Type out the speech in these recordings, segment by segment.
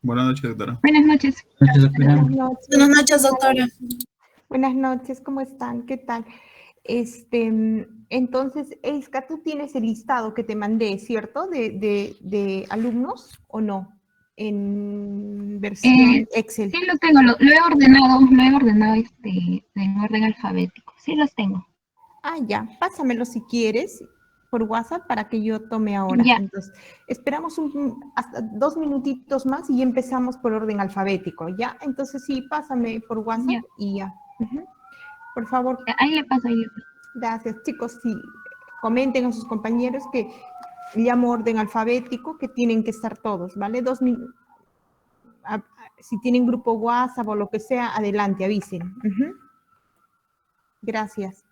Buenas noches, doctora. Buenas noches. Buenas noches. Buenas noches, doctora. Buenas noches, ¿cómo están? ¿Qué tal? Entonces, Eiska, tú tienes el listado que te mandé, ¿cierto? De alumnos, ¿o no? En versión Excel. Sí, los tengo, lo he ordenado en orden alfabético. Sí, los tengo. Ah, ya, pásamelo si quieres por WhatsApp para que yo tome ahora. Ya. Entonces, esperamos hasta 2 minutitos más y empezamos por orden alfabético, ¿ya? Entonces, sí, pásame por WhatsApp Ya. y ya. Por favor. Ahí le paso, ahí le paso. Gracias, chicos. Sí, comenten a sus compañeros que llamo orden alfabético, que tienen que estar todos, ¿vale? 2 minutos. Si tienen grupo WhatsApp o lo que sea, adelante, avisen. Gracias.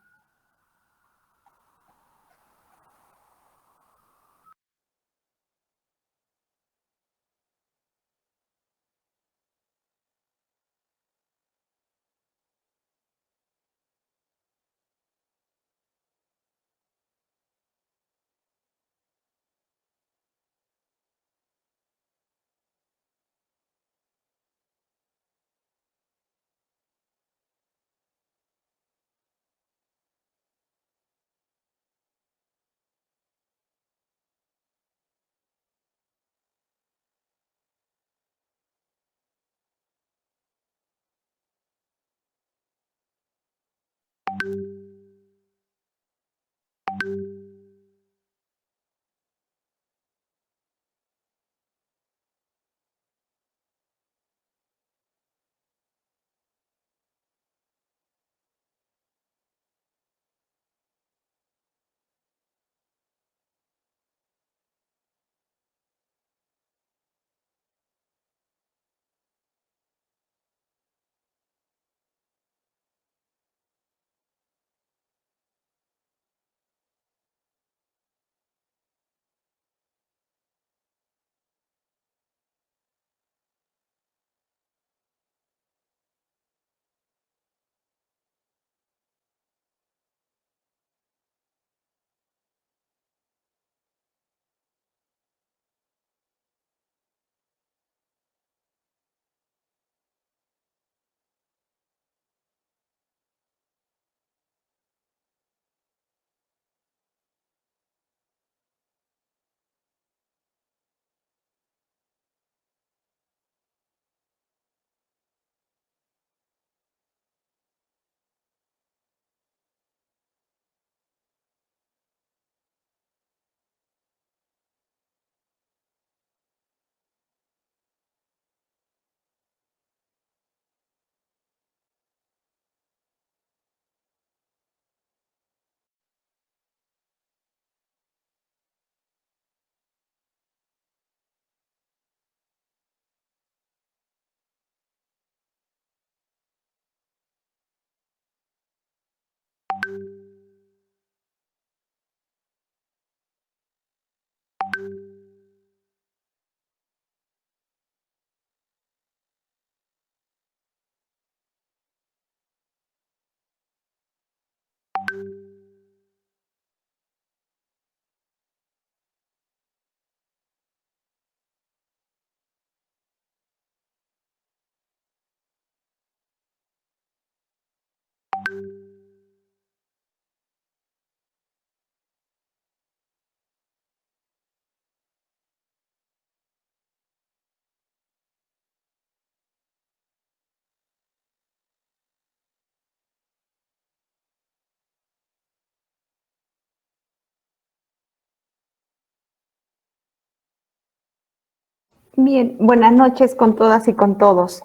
Bien, buenas noches con todas y con todos.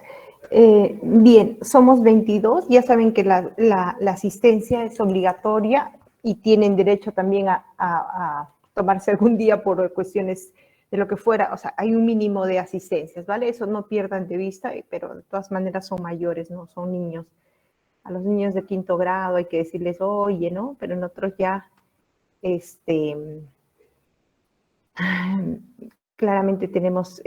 Bien, somos 22, ya saben que la asistencia es obligatoria y tienen derecho también a tomarse algún día por cuestiones de lo que fuera, o sea, hay un mínimo de asistencias, ¿vale? Eso no pierdan de vista, pero de todas maneras son mayores, ¿no? Son niños. A los niños de 5º grado hay que decirles, oye, ¿no? Pero nosotros ya, claramente tenemos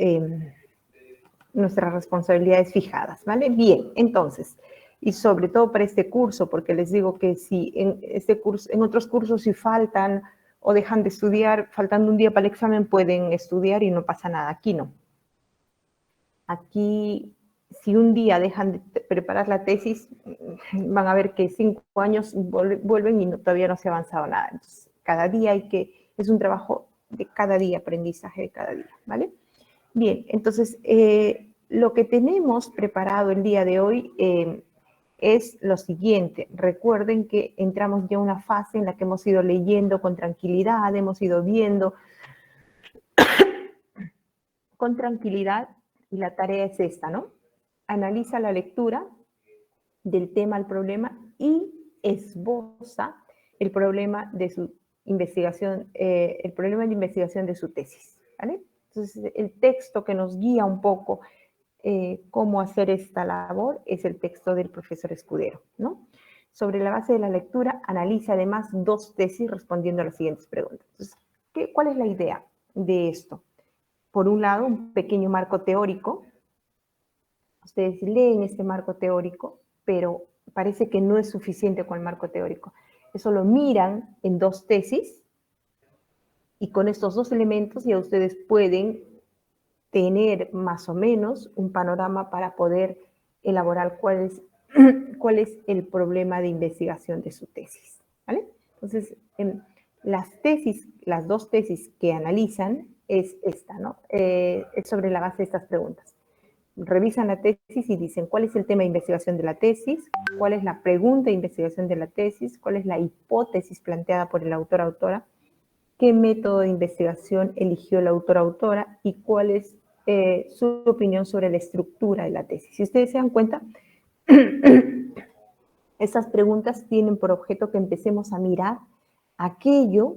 nuestras responsabilidades fijadas, ¿vale? Bien, entonces, y sobre todo para este curso, porque les digo que si en este curso, en otros cursos si faltan o dejan de estudiar, faltando un día para el examen, pueden estudiar y no pasa nada, aquí no. Aquí, si un día dejan de preparar la tesis, van a ver que 5 años vuelven y todavía no se ha avanzado nada. Entonces, cada día es un trabajo de cada día, aprendizaje de cada día, ¿vale? Bien, entonces, lo que tenemos preparado el día de hoy es lo siguiente. Recuerden que entramos ya a una fase en la que hemos ido leyendo con tranquilidad, hemos ido viendo con tranquilidad, y la tarea es esta, ¿no? Analiza la lectura del tema al problema y esboza el problema de su investigación, el problema de investigación de su tesis, ¿vale? Entonces, el texto que nos guía un poco cómo hacer esta labor es el texto del profesor Escudero, ¿no? Sobre la base de la lectura, analiza además 2 tesis respondiendo a las siguientes preguntas. Entonces, ¿cuál es la idea de esto? Por un lado, un pequeño marco teórico. Ustedes leen este marco teórico, pero parece que no es suficiente con el marco teórico. Eso lo miran en 2 tesis y con estos 2 elementos ya ustedes pueden tener más o menos un panorama para poder elaborar cuál es el problema de investigación de su tesis, ¿vale? Entonces, las 2 tesis que analizan es esta, ¿no? Es sobre la base de estas preguntas. Revisan la tesis y dicen cuál es el tema de investigación de la tesis, cuál es la pregunta de investigación de la tesis, cuál es la hipótesis planteada por el autor-autora, qué método de investigación eligió el autor-autora y cuál es su opinión sobre la estructura de la tesis. Si ustedes se dan cuenta, estas preguntas tienen por objeto que empecemos a mirar aquello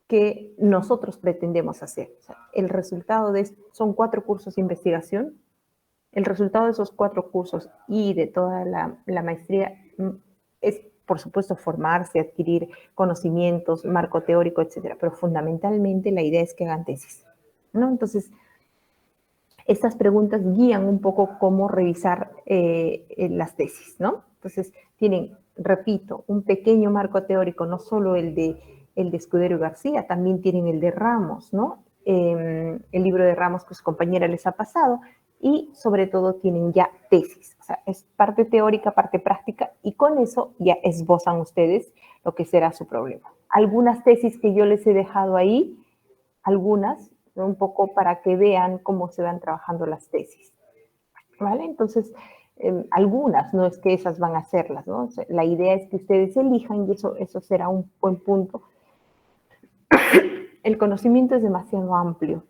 que nosotros pretendemos hacer. O sea, el resultado son 4 cursos de investigación. El resultado de esos 4 cursos y de toda la maestría es, por supuesto, formarse, adquirir conocimientos, marco teórico, etcétera, pero fundamentalmente la idea es que hagan tesis, ¿no? Entonces, estas preguntas guían un poco cómo revisar las tesis, ¿no? Entonces, tienen, repito, un pequeño marco teórico, no solo el de Escudero y García, también tienen el de Ramos, ¿no? El libro de Ramos que su compañera les ha pasado, y sobre todo tienen ya tesis, o sea, es parte teórica, parte práctica, y con eso ya esbozan ustedes lo que será su problema. Algunas tesis que yo les he dejado ahí, algunas, un poco para que vean cómo se van trabajando las tesis, ¿vale? Entonces, algunas, no es que esas van a hacerlas, ¿no? O sea, la idea es que ustedes elijan y eso será un buen punto. El conocimiento es demasiado amplio.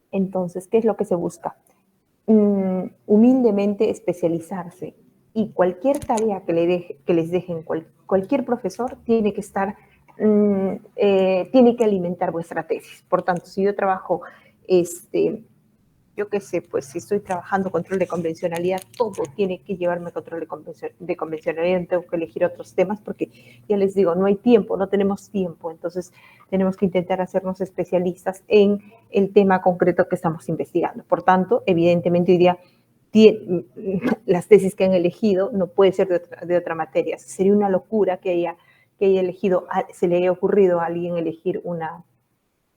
Entonces, ¿qué es lo que se busca? Humildemente especializarse, y cualquier tarea que les dejen cualquier profesor tiene que estar, tiene que alimentar vuestra tesis. Por tanto, si yo trabajo, yo qué sé, pues si estoy trabajando control de convencionalidad, todo tiene que llevarme a control de convencionalidad, tengo que elegir otros temas porque ya les digo, no hay tiempo, no tenemos tiempo, entonces tenemos que intentar hacernos especialistas en el tema concreto que estamos investigando. Por tanto, evidentemente hoy día las tesis que han elegido no puede ser de otra materia. Sería una locura que haya elegido, se le haya ocurrido a alguien elegir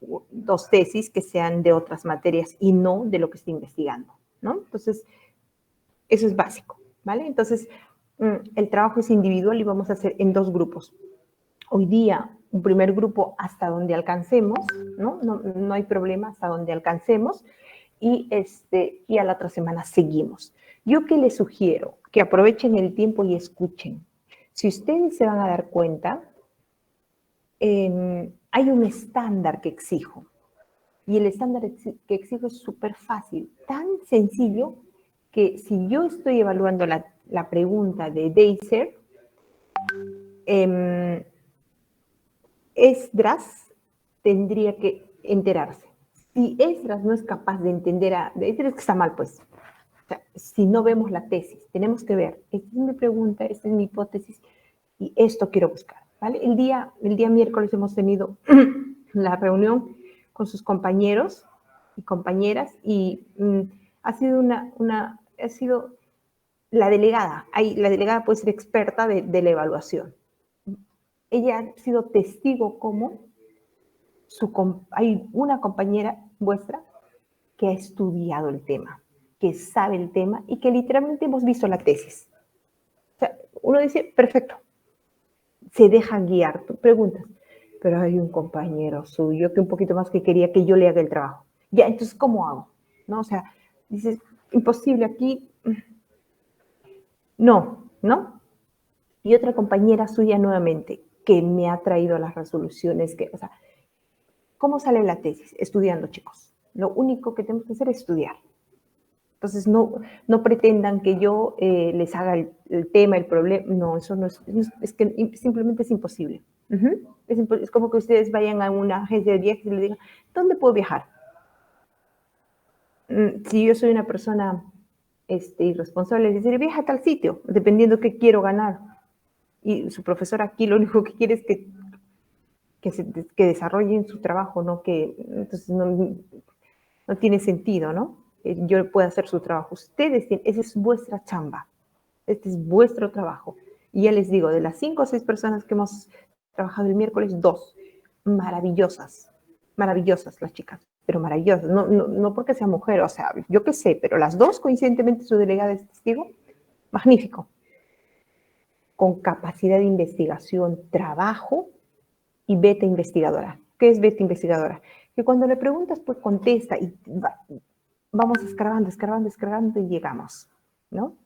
2 tesis que sean de otras materias y no de lo que está investigando, ¿no? Entonces, eso es básico, ¿vale? Entonces, el trabajo es individual y vamos a hacer en 2 grupos. Hoy día, un primer grupo hasta donde alcancemos, ¿no? No hay problema, hasta donde alcancemos, y a la otra semana seguimos. Yo que les sugiero que aprovechen el tiempo y escuchen. Si ustedes se van a dar cuenta, hay un estándar que exijo. Y el estándar que exijo es súper fácil, tan sencillo que si yo estoy evaluando la pregunta de Deiser, Esdras tendría que enterarse. Si Esdras no es capaz de entender a Deiser, es que está mal, pues. O sea, si no vemos la tesis, tenemos que ver, esta es mi pregunta, esta es mi hipótesis, y esto quiero buscar, ¿vale? El día miércoles hemos tenido la reunión con sus compañeros y compañeras, y ha sido ha sido la delegada, la delegada puede ser experta de la evaluación. Ella ha sido testigo como hay una compañera vuestra que ha estudiado el tema. que sabe el tema y que literalmente hemos visto la tesis. O sea, uno dice, perfecto, se deja guiar, tú preguntas, pero hay un compañero suyo que un poquito más que quería que yo le haga el trabajo. Ya, entonces, ¿cómo hago? ¿No? O sea, dices, imposible aquí, no, ¿no? Y otra compañera suya nuevamente, que me ha traído las resoluciones, que, o sea, ¿cómo sale la tesis? Estudiando, chicos. Lo único que tenemos que hacer es estudiar. Entonces, no pretendan que yo les haga el tema, el problema. No, eso no es que simplemente es imposible. Es como que ustedes vayan a una agencia de viajes y le digan, ¿dónde puedo viajar? Si yo soy una persona irresponsable, les diré, viaja a tal sitio, dependiendo qué quiero ganar. Y su profesor aquí lo único que quiere es que desarrollen su trabajo, ¿no? Entonces no tiene sentido, ¿no? Yo puedo hacer su trabajo. Ustedes tienen, esa es vuestra chamba. Este es vuestro trabajo. Y ya les digo, de las 5 o 6 personas que hemos trabajado el miércoles, 2 maravillosas. Maravillosas las chicas, pero maravillosas. No porque sea mujer, o sea, yo qué sé, pero las 2 coincidentemente su delegada es testigo. Magnífico. Con capacidad de investigación, trabajo y beta investigadora. ¿Qué es beta investigadora? Que cuando le preguntas, pues contesta y vamos escarbando, escarbando, escarbando y llegamos, ¿no?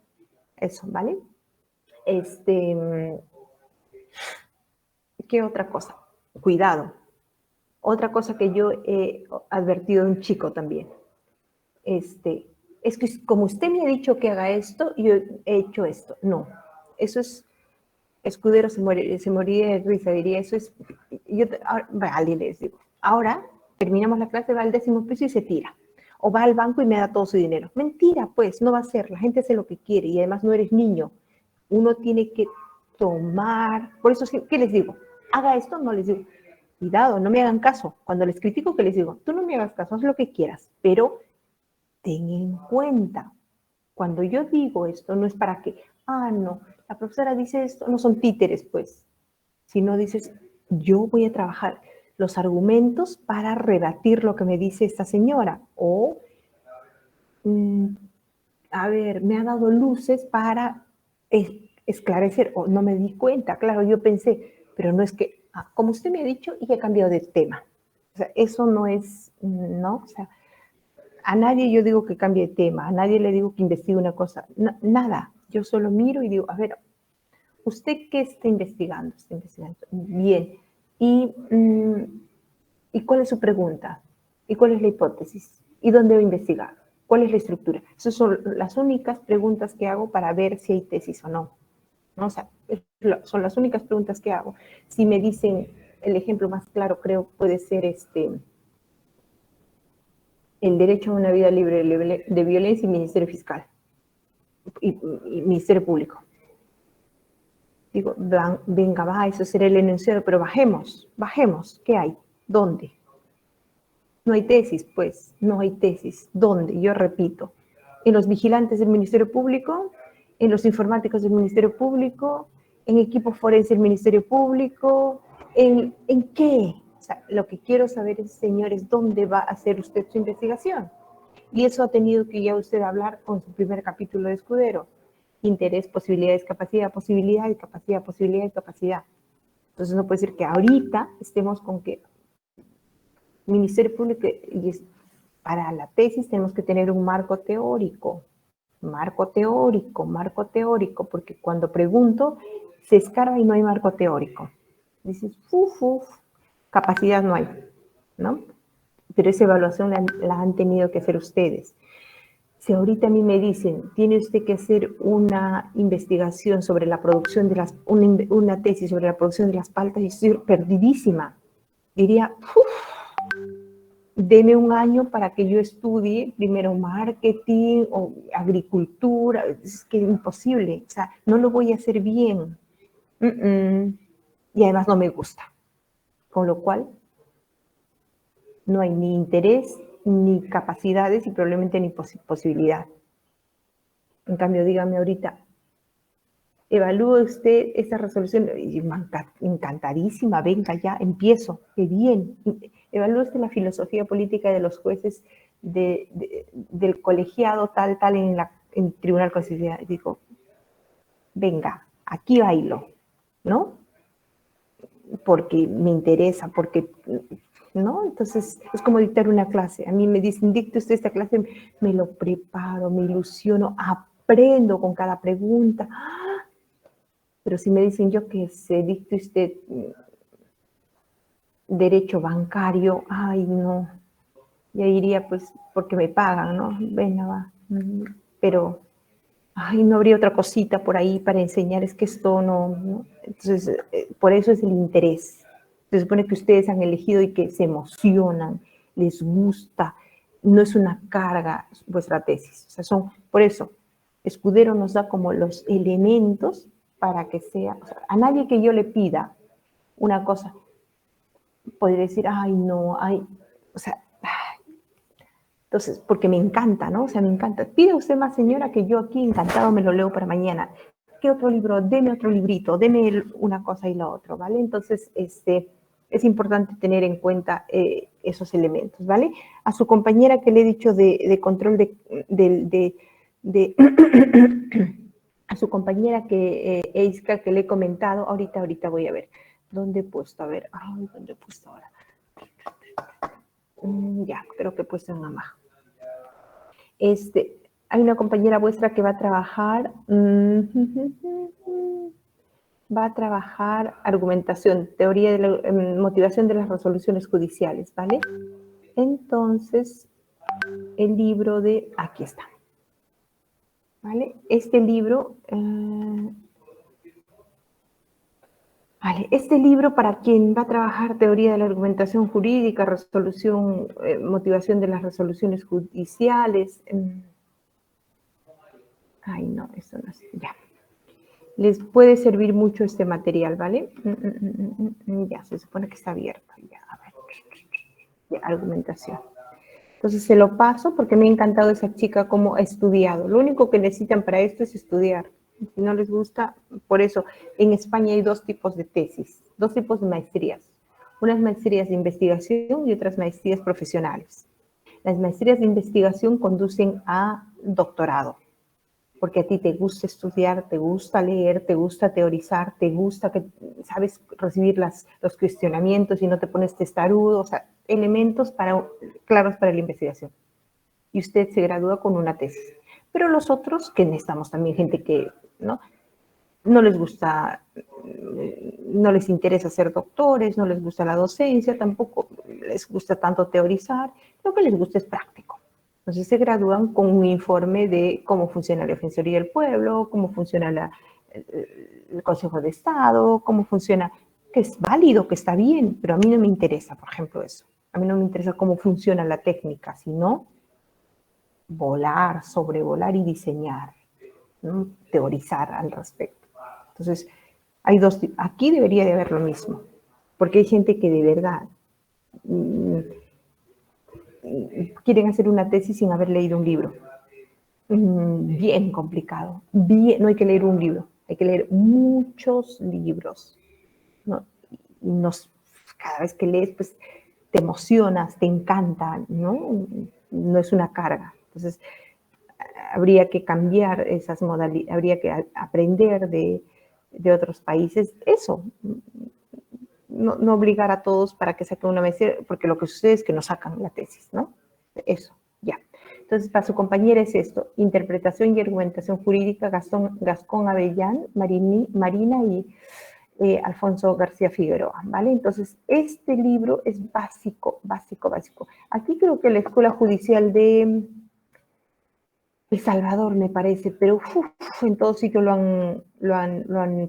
Eso, ¿vale? ¿Qué otra cosa? Cuidado. Otra cosa que yo he advertido de un chico también. Es que como usted me ha dicho que haga esto, yo he hecho esto. No, eso es, Escudero se moriría de risa, diría, eso es, vale, les digo, ahora terminamos la clase, va al 10º piso y se tira. O va al banco y me da todo su dinero. Mentira, pues, no va a ser, la gente hace lo que quiere y además no eres niño. Uno tiene que tomar, por eso, ¿qué les digo? Haga esto, no les digo, cuidado, no me hagan caso. Cuando les critico, ¿qué les digo? Tú no me hagas caso, haz lo que quieras, pero ten en cuenta, cuando yo digo esto, no es para que, no, la profesora dice esto, no son títeres, pues, sino dices, yo voy a trabajar los argumentos para rebatir lo que me dice esta señora, o, a ver, me ha dado luces para esclarecer, o no me di cuenta, claro, yo pensé, pero no es que, como usted me ha dicho, y he cambiado de tema. O sea, eso no es, ¿no? O sea, a nadie yo digo que cambie de tema, a nadie le digo que investigue una cosa, nada. Yo solo miro y digo, a ver, ¿usted qué está investigando? Está investigando. Bien. ¿Y cuál es su pregunta? ¿Y cuál es la hipótesis? ¿Y dónde va a investigar? ¿Cuál es la estructura? Esas son las únicas preguntas que hago para ver si hay tesis o no. ¿No? O sea, son las únicas preguntas que hago. Si me dicen, el ejemplo más claro creo puede ser el derecho a una vida libre de violencia y Ministerio Fiscal y Ministerio Público. Digo, venga, va, eso será el enunciado, pero bajemos, ¿qué hay? ¿Dónde? No hay tesis, pues, no hay tesis. ¿Dónde? Yo repito, en los vigilantes del Ministerio Público, en los informáticos del Ministerio Público, en equipo forense del Ministerio Público, ¿en qué? O sea, lo que quiero saber es, señores, ¿dónde va a hacer usted su investigación? Y eso ha tenido que ya usted hablar con su primer capítulo de Escudero. Interés, posibilidades, capacidad, posibilidad y capacidad, posibilidad y capacidad. Entonces no puede ser que ahorita estemos con que Ministerio Público, y para la tesis tenemos que tener un marco teórico, porque cuando pregunto se escarba y no hay marco teórico. Dices, capacidad no hay, ¿no? Pero esa evaluación la han tenido que hacer ustedes. Si ahorita a mí me dicen, tiene usted que hacer una investigación sobre la producción de una tesis sobre la producción de las paltas, y estoy perdidísima. Diría, deme un año para que yo estudie primero marketing o agricultura, es que es imposible, o sea, no lo voy a hacer bien. Y además no me gusta. Con lo cual, no hay ni interés, ni capacidades y probablemente ni posibilidad. En cambio, dígame ahorita, evalúe usted esta resolución, y encantadísima, venga ya, empiezo, qué bien. Evalúe usted la filosofía política de los jueces de del colegiado tal en el Tribunal Constitucional. Digo, venga, aquí bailo, ¿no? Porque me interesa, porque, ¿no? Entonces, es como dictar una clase. A mí me dicen, dicte usted esta clase, me lo preparo, me ilusiono, aprendo con cada pregunta. Pero si me dicen yo que se dicte usted derecho bancario, ay, no, ya diría, pues, porque me pagan, ¿no? Venga, va. Pero, ay, no habría otra cosita por ahí para enseñar, es que esto no. Entonces, por eso es el interés. Se supone que ustedes han elegido y que se emocionan, les gusta, no es una carga vuestra tesis. O sea, por eso, Escudero nos da como los elementos para que sea, o sea, a nadie que yo le pida una cosa, podría decir, ay, no, ay, o sea, entonces, porque me encanta, ¿no? O sea, me encanta. Pide usted más, señora, que yo aquí encantado me lo leo para mañana. ¿Qué otro libro? Deme otro librito, deme una cosa y la otra, ¿vale? Entonces, es importante tener en cuenta esos elementos, ¿vale? A su compañera que le he dicho de control de a su compañera que Eiska, que le he comentado, ahorita voy a ver. ¿Dónde he puesto? A ver, ay, ¿dónde he puesto ahora? Ya, creo que he puesto en Amaja. Hay una compañera vuestra que va a trabajar, argumentación, teoría de la motivación de las resoluciones judiciales, ¿vale? Entonces, el libro aquí está, ¿vale? Este libro, este libro para quien va a trabajar teoría de la argumentación jurídica, motivación de las resoluciones judiciales. Ay, no, eso no es, ya. Les puede servir mucho este material, ¿vale? Ya, se supone que está abierto. Ya, a ver. Ya, argumentación. Entonces se lo paso porque me ha encantado esa chica cómo ha estudiado. Lo único que necesitan para esto es estudiar. Si no les gusta, por eso en España hay dos tipos de tesis, dos tipos de maestrías. Unas maestrías de investigación y otras maestrías profesionales. Las maestrías de investigación conducen a doctorado, porque a ti te gusta estudiar, te gusta leer, te gusta teorizar, te gusta que sabes recibir los cuestionamientos y no te pones testarudo, o sea, elementos claros para la investigación. Y usted se gradúa con una tesis. Pero los otros, que necesitamos también gente que no les gusta, no les interesa ser doctores, no les gusta la docencia, tampoco les gusta tanto teorizar, lo que les gusta es práctico. Entonces se gradúan con un informe de cómo funciona la Defensoría del Pueblo, cómo funciona el Consejo de Estado, cómo funciona, que es válido, que está bien, pero a mí no me interesa, por ejemplo, eso. A mí no me interesa cómo funciona la técnica, sino volar, sobrevolar y diseñar, ¿no? Teorizar al respecto. Entonces, aquí debería de haber lo mismo, porque hay gente que de verdad quieren hacer una tesis sin haber leído un libro. Bien complicado. No hay que leer un libro, hay que leer muchos libros. ¿No? Cada vez que lees, pues te emocionas, te encanta, ¿no? No es una carga. Entonces, habría que cambiar esas modalidades, habría que aprender de otros países eso. No obligar a todos para que saquen una maestría, porque lo que sucede es que no sacan la tesis, ¿no? Eso, ya. Entonces, para su compañera es esto: interpretación y argumentación jurídica, Gascón Avellán, Marina y Alfonso García Figueroa, ¿vale? Entonces, este libro es básico. Aquí creo que la Escuela Judicial de El Salvador, me parece, pero en todo sitio lo han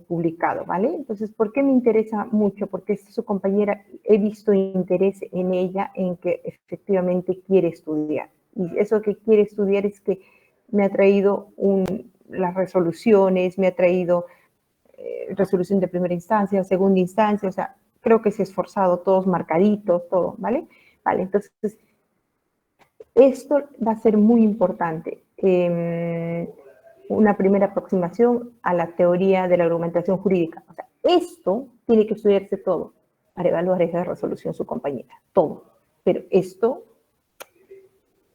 publicado, ¿vale? Entonces, ¿por qué me interesa mucho? Porque su compañera, he visto interés en ella, en que efectivamente quiere estudiar. Y eso que quiere estudiar es que me ha traído las resoluciones, me ha traído resolución de primera instancia, segunda instancia, o sea, creo que se ha esforzado, todos marcaditos, todo, ¿vale? Vale, entonces, esto va a ser muy importante. Una primera aproximación a la teoría de la argumentación jurídica. O sea, esto tiene que estudiarse todo para evaluar esa resolución su compañera, todo. Pero esto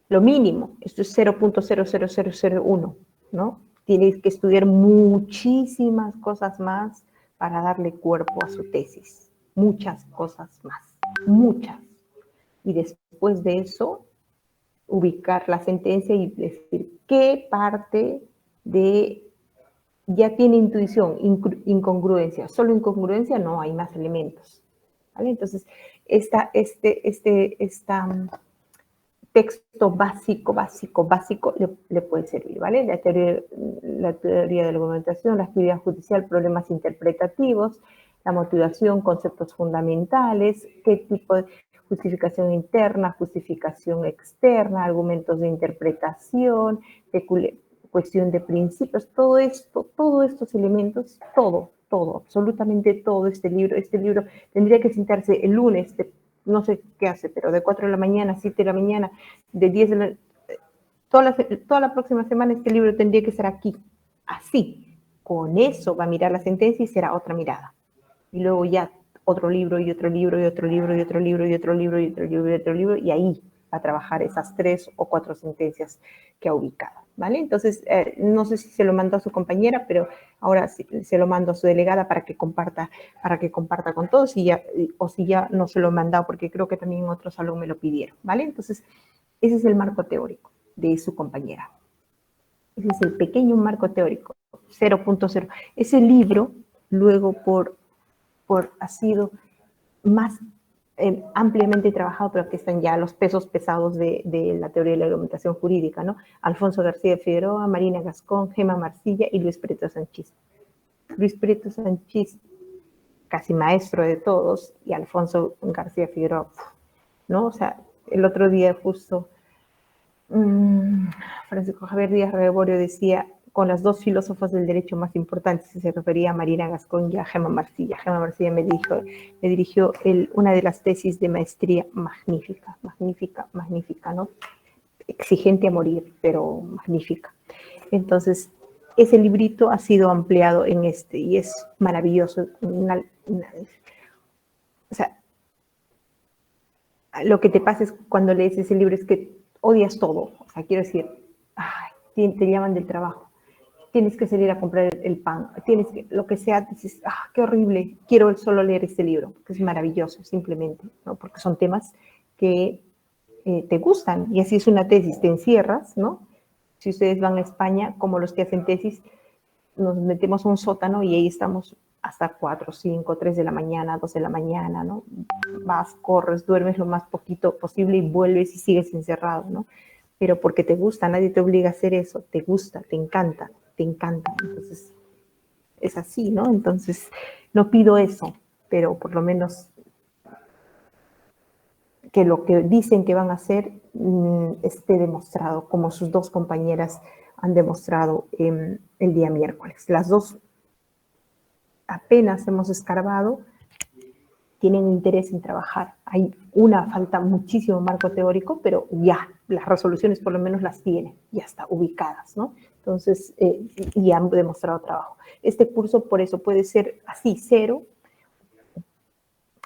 lo mínimo, esto es 0.00001, ¿no? Tienes que estudiar muchísimas cosas más para darle cuerpo a su tesis, muchas cosas más, muchas. Y después de eso, ubicar la sentencia y decir qué parte de ya tiene intuición, incongruencia. Solo incongruencia no, hay más elementos. ¿Vale? Entonces, esta texto básico le puede servir, ¿vale? La teoría de la argumentación, la actividad judicial, problemas interpretativos, la motivación, conceptos fundamentales, qué tipo de justificación interna, justificación externa, argumentos de interpretación, cuestión de principios, todo esto, todos estos elementos, todo, absolutamente todo este libro tendría que sentarse el lunes, no sé qué hace, pero de 4 de la mañana, 7 de la mañana, de 10 de la... Toda la próxima semana este libro tendría que estar aquí, así. Con eso va a mirar la sentencia y será otra mirada. Y luego ya otro libro y otro libro y otro libro y otro libro y otro libro y otro libro y otro libro y ahí va a trabajar esas 3 o 4 sentencias que ha ubicado, ¿vale? Entonces, no sé si se lo mandó a su compañera, pero ahora se lo mando a su delegada para que comparta con todos o si ya no se lo he mandado, porque creo que también otro salón me lo pidieron, ¿vale? Entonces, ese es el marco teórico de su compañera. Ese es el pequeño marco teórico, 0.0. Ese libro, luego ha sido más ampliamente trabajado, pero que están ya los pesos pesados de la teoría de la argumentación jurídica, ¿no? Alfonso García Figueroa, Marina Gascón, Gema Marcilla y Luis Prieto Sanchís. Luis Prieto Sanchís, casi maestro de todos, y Alfonso García Figueroa, ¿no? O sea, el otro día justo Francisco Javier Díaz Reborio decía, con las 2 filósofas del derecho más importantes, se refería a Marina Gascón y a Gema Marcilla. Gema Marcilla me dirigió una de las tesis de maestría magnífica, ¿no? Exigente a morir, pero magnífica. Entonces, ese librito ha sido ampliado en y es maravilloso. O sea, lo que te pasa es cuando lees ese libro es que odias todo. O sea, quiero decir, ay, te llaman del trabajo, tienes que salir a comprar el pan, tienes que, lo que sea, dices, qué horrible, quiero solo leer este libro, porque es maravilloso, simplemente, ¿no? Porque son temas que te gustan, y así es una tesis, te encierras, ¿no? Si ustedes van a España, como los que hacen tesis, nos metemos a un sótano y ahí estamos hasta 4, 5, 3 de la mañana, 2 de la mañana, ¿no? Vas, corres, duermes lo más poquito posible y vuelves y sigues encerrado, ¿no? Pero porque te gusta, nadie te obliga a hacer eso, te gusta, te encanta. Entonces, es así, ¿no? Entonces, no pido eso, pero por lo menos que lo que dicen que van a hacer esté demostrado, como sus 2 compañeras han demostrado el día miércoles. Las 2 apenas hemos escarbado, tienen interés en trabajar. Hay falta muchísimo marco teórico, pero ya, las resoluciones por lo menos las tienen, ya está, ubicadas, ¿no? Entonces, y han demostrado trabajo. Este curso, por eso, puede ser así, 0,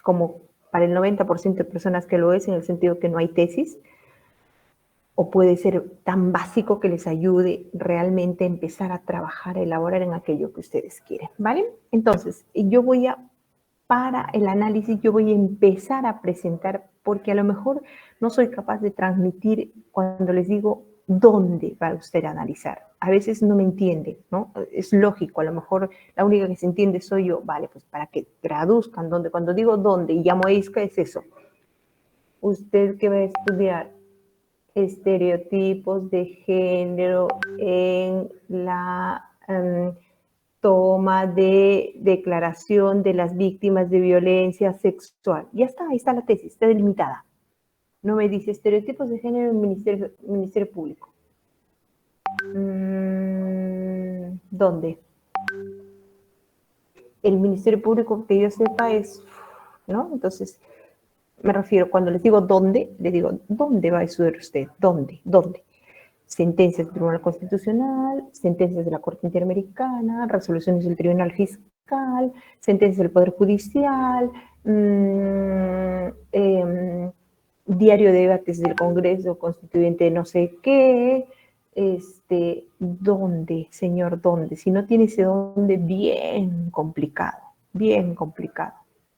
como para el 90% de personas que lo es, en el sentido que no hay tesis, o puede ser tan básico que les ayude realmente a empezar a trabajar, a elaborar en aquello que ustedes quieren, ¿vale? Entonces, para el análisis, yo voy a empezar a presentar, porque a lo mejor no soy capaz de transmitir cuando les digo dónde va usted a analizar. A veces no me entiende, ¿no? Es lógico, a lo mejor la única que se entiende soy yo. Vale, pues para que traduzcan dónde. Cuando digo dónde y llamo a ISCA es eso. Usted que va a estudiar estereotipos de género en la toma de declaración de las víctimas de violencia sexual. Ya está, ahí está la tesis, está delimitada. No me dice estereotipos de género en el Ministerio Público. ¿Dónde? El Ministerio Público, que yo sepa, es, ¿no? Entonces, me refiero, cuando les digo dónde, les digo, ¿dónde va a estudiar usted? ¿Dónde? Sentencias del Tribunal Constitucional, sentencias de la Corte Interamericana, resoluciones del Tribunal Fiscal, sentencias del Poder Judicial, diario de debates del Congreso Constituyente no sé qué, ¿dónde, señor, dónde? Si no tiene ese dónde, bien complicado, bien complicado,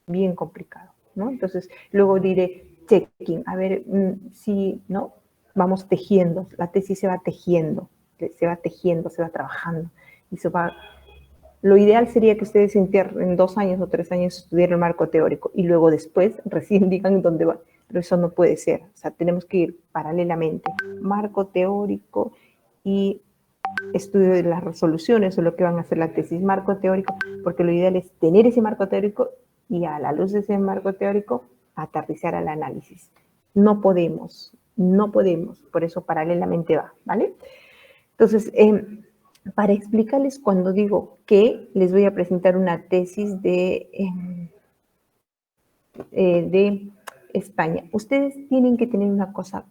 bien complicado, ¿no? Entonces, luego diré, checking, a ver, si, ¿no? Vamos tejiendo, la tesis se va tejiendo, se va trabajando, y se va... Lo ideal sería que ustedes en 2 años o 3 años estudien el marco teórico y luego después recién digan dónde van. Pero eso no puede ser. O sea, tenemos que ir paralelamente. Marco teórico y estudio de las resoluciones o lo que van a hacer la tesis. Marco teórico, porque lo ideal es tener ese marco teórico y a la luz de ese marco teórico aterrizar al análisis. No podemos, no podemos. Por eso paralelamente va, ¿vale? Entonces, para explicarles cuando digo que les voy a presentar una tesis de España. Ustedes tienen que tener una cosa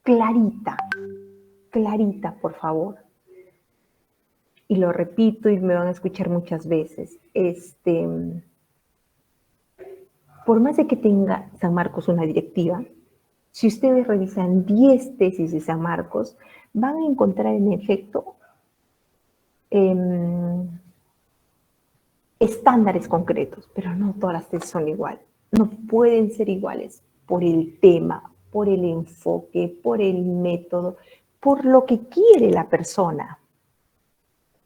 clarita, clarita, por favor. Y lo repito y me van a escuchar muchas veces. Por más de que tenga San Marcos una directiva, si ustedes revisan 10 tesis de San Marcos, van a encontrar en efecto estándares concretos, pero no todas las tesis son iguales. No pueden ser iguales por el tema, por el enfoque, por el método, por lo que quiere la persona.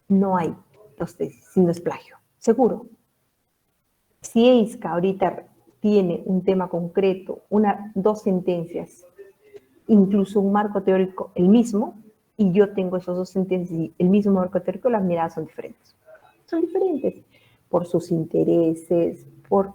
No hay dos tesis, sino es plagio, seguro. Si EISCA ahorita tiene un tema concreto, 2 sentencias, incluso un marco teórico el mismo, y yo tengo esos 2 sentencias y el mismo marco teórico, las miradas son diferentes. Son diferentes por sus intereses, por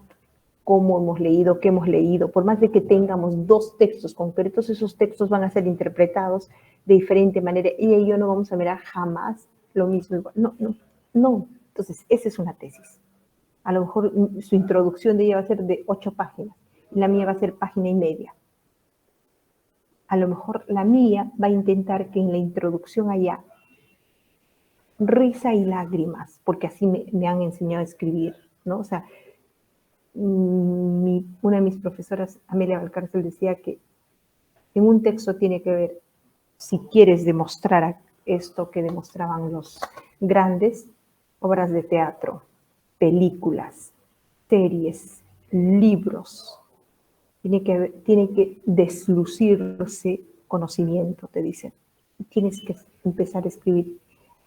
cómo hemos leído, qué hemos leído. Por más de que tengamos 2 textos concretos, esos textos van a ser interpretados de diferente manera y yo no vamos a mirar jamás lo mismo. No, no, no. Entonces, esa es una tesis. A lo mejor su introducción de ella va a ser de 8 páginas y la mía va a ser página y media. A lo mejor la mía va a intentar que en la introducción haya risa y lágrimas, porque así me han enseñado a escribir, ¿no? O sea, una de mis profesoras, Amelia Valcárcel, decía que en un texto tiene que ver, si quieres demostrar esto que demostraban los grandes, obras de teatro, películas, series, libros. Tiene que deslucirse conocimiento, te dicen. Tienes que empezar a escribir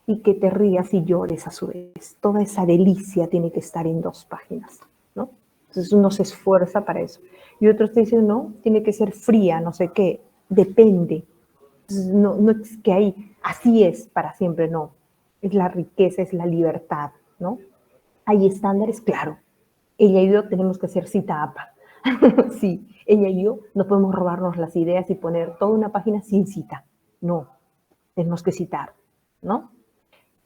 y que te rías y llores a su vez. Toda esa delicia tiene que estar en 2 páginas, ¿no? Entonces uno se esfuerza para eso. Y otros te dicen, no, tiene que ser fría, no sé qué, depende. Entonces, no es que ahí, así es para siempre, no. Es la riqueza, es la libertad, ¿no? Hay estándares, claro. Ella y yo tenemos que ser cita APA. Sí, ella y yo no podemos robarnos las ideas y poner toda una página sin cita. No, tenemos que citar, ¿no?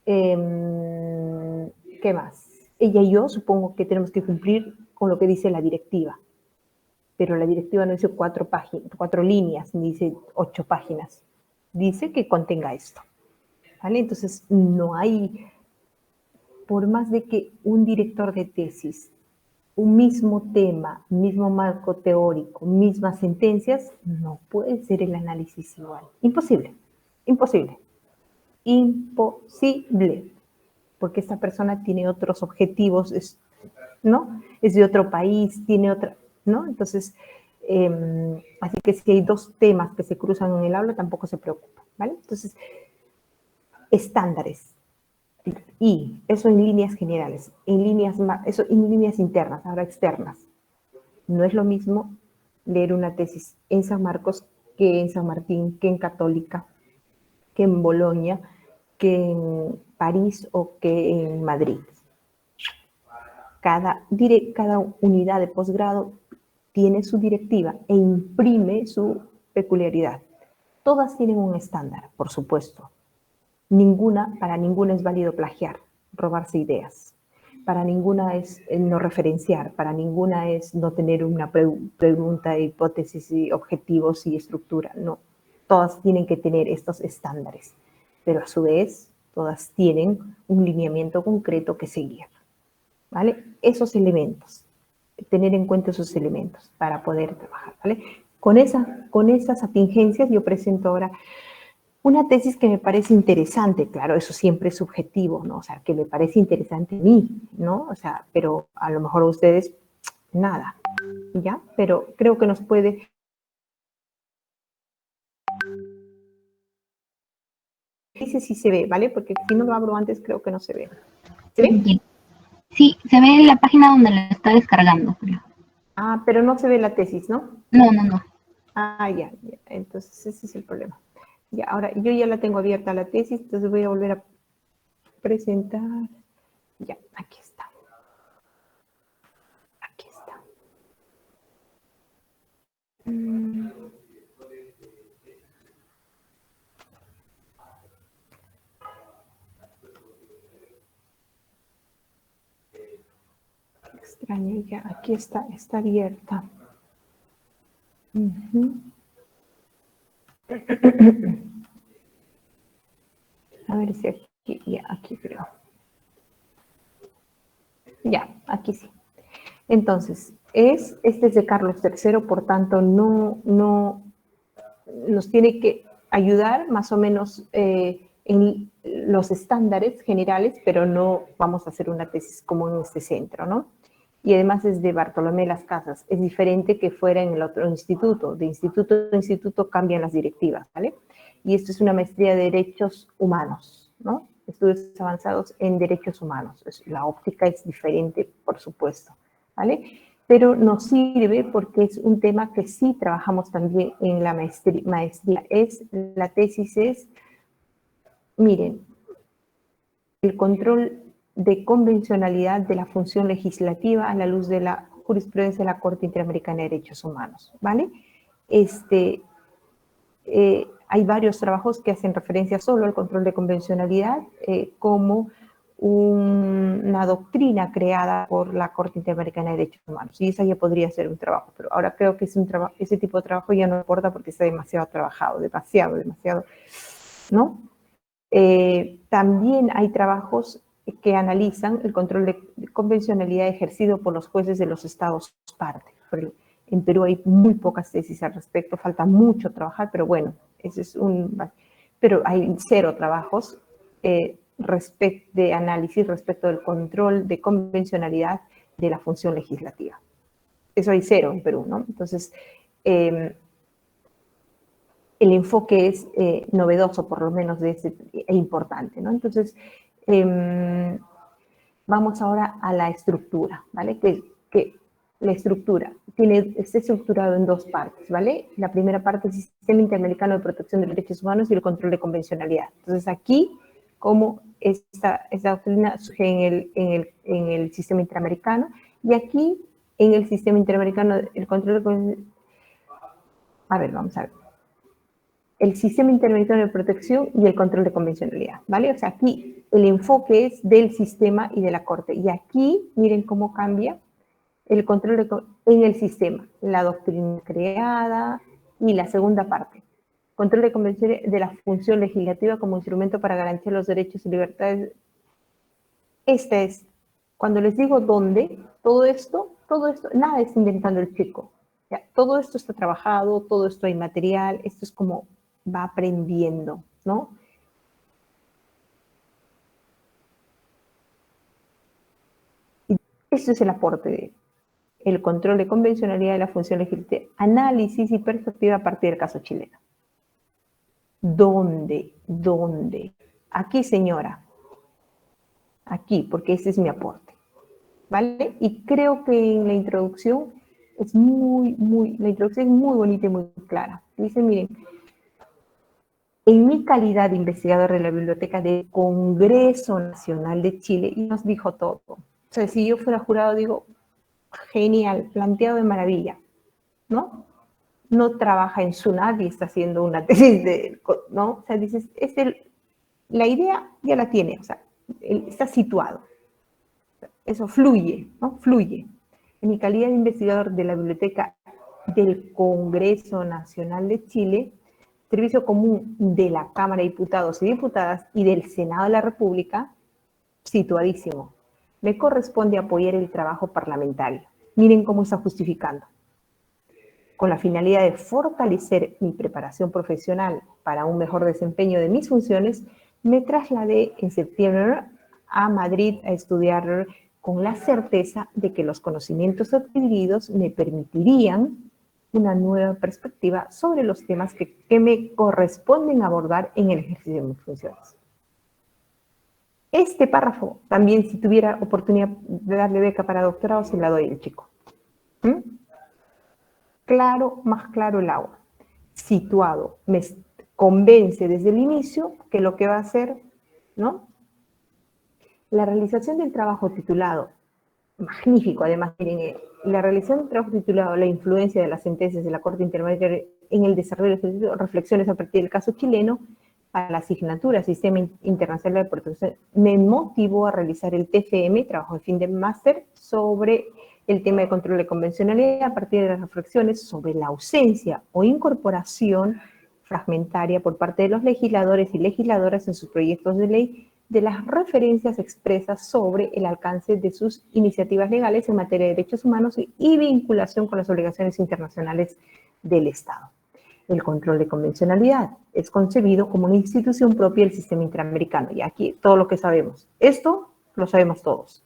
¿Qué más? Ella y yo supongo que tenemos que cumplir con lo que dice la directiva, pero la directiva no dice 4 líneas, ni dice 8 páginas. Dice que contenga esto, ¿vale? Entonces, no hay, por más de que un director de tesis, un mismo tema, mismo marco teórico, mismas sentencias, no puede ser el análisis igual. Imposible, imposible, imposible. Porque esta persona tiene otros objetivos, ¿no? Es de otro país, tiene otra, ¿no? Entonces, así que si hay 2 temas que se cruzan en el aula, tampoco se preocupa, ¿vale? Entonces, estándares. Y eso en líneas generales, eso en líneas internas, ahora externas. No es lo mismo leer una tesis en San Marcos que en San Martín, que en Católica, que en Bolonia, que en París o que en Madrid. Cada unidad de posgrado tiene su directiva e imprime su peculiaridad. Todas tienen un estándar, por supuesto. Para ninguna es válido plagiar, robarse ideas. Para ninguna es no referenciar, para ninguna es no tener una pregunta, hipótesis, y objetivos y estructura. No, todas tienen que tener estos estándares, pero a su vez todas tienen un lineamiento concreto que seguir. ¿Vale? Esos elementos, tener en cuenta esos elementos para poder trabajar, ¿vale? Con esas atingencias yo presento ahora una tesis que me parece interesante. Claro, eso siempre es subjetivo, ¿no? O sea, que me parece interesante a mí, ¿no? O sea, pero a lo mejor a ustedes, nada, ¿ya? Pero creo que nos puede... Dice si se ve, ¿vale? Porque si no lo abro antes, creo que no se ve. ¿Se ve? Sí, se ve en la página donde la está descargando, creo. Ah, pero no se ve la tesis, ¿no? No, no, no. Ah, ya. Entonces ese es el problema. Ya, ahora yo ya la tengo abierta la tesis, entonces voy a volver a presentar. Ya, aquí está. Aquí está. Extraño, ya, aquí está abierta. A ver si aquí, ya, aquí creo. Ya, aquí sí. Entonces, este es de Carlos III, por tanto, no nos tiene que ayudar más o menos en los estándares generales, pero no vamos a hacer una tesis como en este centro, ¿no? Y además es de Bartolomé Las Casas. Es diferente que fuera en el otro instituto. De instituto a instituto cambian las directivas, ¿vale? Y esto es una maestría de Derechos Humanos, ¿no? Estudios avanzados en Derechos Humanos. La óptica es diferente, por supuesto, ¿vale? Pero nos sirve porque es un tema que sí trabajamos también en la maestría. La tesis es, miren, el control de convencionalidad de la función legislativa a la luz de la jurisprudencia de la Corte Interamericana de Derechos Humanos, ¿vale? Hay varios trabajos que hacen referencia solo al control de convencionalidad como una doctrina creada por la Corte Interamericana de Derechos Humanos. Y esa ya podría ser un trabajo, pero ahora creo que ese tipo de trabajo ya no importa porque está demasiado trabajado, demasiado, ¿no? También hay trabajos que analizan el control de convencionalidad ejercido por los jueces de los estados parte. En Perú hay muy pocas tesis al respecto, falta mucho trabajar, pero bueno, ese es pero hay cero trabajos de análisis respecto del control de convencionalidad de la función legislativa. Eso hay cero en Perú, ¿no? Entonces, el enfoque es novedoso, por lo menos e importante, ¿no? Entonces, vamos ahora a la estructura, ¿vale? Que la estructura está estructurado en dos partes, ¿vale? La primera parte es el Sistema Interamericano de Protección de Derechos Humanos y el control de convencionalidad. Entonces, aquí, cómo esta doctrina surge en el sistema interamericano, y aquí, en el sistema interamericano, el control de convencionalidad. A ver, vamos a ver. El sistema interamericano de protección y el control de convencionalidad, ¿vale? O sea, aquí el enfoque es del sistema y de la Corte. Y aquí, miren cómo cambia el control en el sistema, la doctrina creada y la segunda parte. Control de convencionalidad de la función legislativa como instrumento para garantizar los derechos y libertades. Esta es, cuando les digo dónde, todo esto, nada está inventando el chico. Ya, todo esto está trabajado, todo esto hay material, esto es como va aprendiendo, ¿no? Y este es el aporte de el control de convencionalidad de la función legislativa, análisis y perspectiva a partir del caso chileno. ¿Dónde? Aquí, señora. Aquí, porque ese es mi aporte. ¿Vale? Y creo que en la introducción es la introducción es muy bonita y muy clara. Dice, miren, en mi calidad de investigador de la Biblioteca del Congreso Nacional de Chile, y nos dijo todo. O sea, si yo fuera jurado, digo, genial, planteado de maravilla, ¿no? No trabaja en SUNAT y está haciendo una tesis ¿no? O sea, dices, la idea ya la tiene, o sea, está situado. Eso fluye, ¿no? Fluye. En mi calidad de investigador de la Biblioteca del Congreso Nacional de Chile, Servicio Común de la Cámara de Diputados y Diputadas y del Senado de la República, situadísimo. Me corresponde apoyar el trabajo parlamentario. Miren cómo está justificando. con la finalidad de fortalecer mi preparación profesional para un mejor desempeño de mis funciones, me trasladé en septiembre a Madrid a estudiar con la certeza de que los conocimientos adquiridos me permitirían una nueva perspectiva sobre los temas que me corresponden abordar en el ejercicio de mis funciones. Este párrafo también, si tuviera oportunidad de darle beca para doctorado, se la doy al chico. Claro, más claro el agua. Situado, me convence desde el inicio que lo que va a hacer, ¿no? La realización del trabajo titulado, magnífico además, miren, la realización del trabajo titulado La influencia de las sentencias de la Corte Interamericana en el desarrollo de reflexiones a partir del caso chileno, para la asignatura Sistema Internacional de Protección, me motivó a realizar el TFM, trabajo de fin de máster, sobre el tema de control de convencionalidad a partir de las reflexiones sobre la ausencia o incorporación fragmentaria por parte de los legisladores y legisladoras en sus proyectos de ley de las referencias expresas sobre el alcance de sus iniciativas legales en materia de derechos humanos y vinculación con las obligaciones internacionales del Estado. El control de convencionalidad es concebido como una institución propia del sistema interamericano. Y aquí todo lo que sabemos. Esto lo sabemos todos.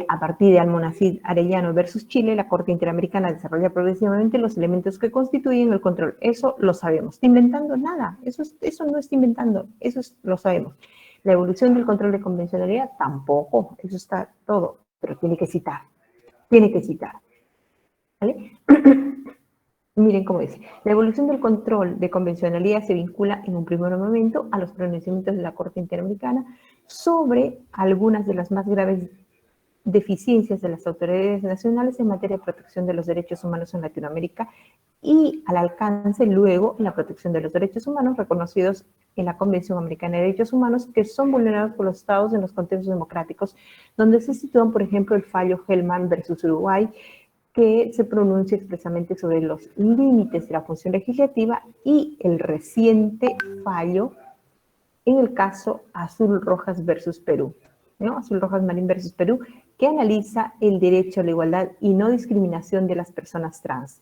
A partir de Almonacid Arellano versus Chile, la Corte Interamericana desarrolla progresivamente los elementos que constituyen el control. Eso lo sabemos. ¿Está inventando? Nada. Eso no está inventando. Lo sabemos. La evolución del control de convencionalidad tampoco. Eso está todo. Pero tiene que citar. Tiene que citar. ¿Vale? Miren cómo dice, la evolución del control de convencionalidad se vincula en un primer momento a los pronunciamientos de la Corte Interamericana sobre algunas de las más graves deficiencias de las autoridades nacionales en materia de protección de los derechos humanos en Latinoamérica y al alcance luego en la protección de los derechos humanos reconocidos en la Convención Americana de Derechos Humanos que son vulnerados por los estados en los contextos democráticos, donde se sitúan, por ejemplo, el fallo Hellman versus Uruguay, que se pronuncia expresamente sobre los límites de la función legislativa y el reciente fallo en el caso Azul Rojas versus Perú, ¿no? Azul Rojas Marín versus Perú, que analiza el derecho a la igualdad y no discriminación de las personas trans.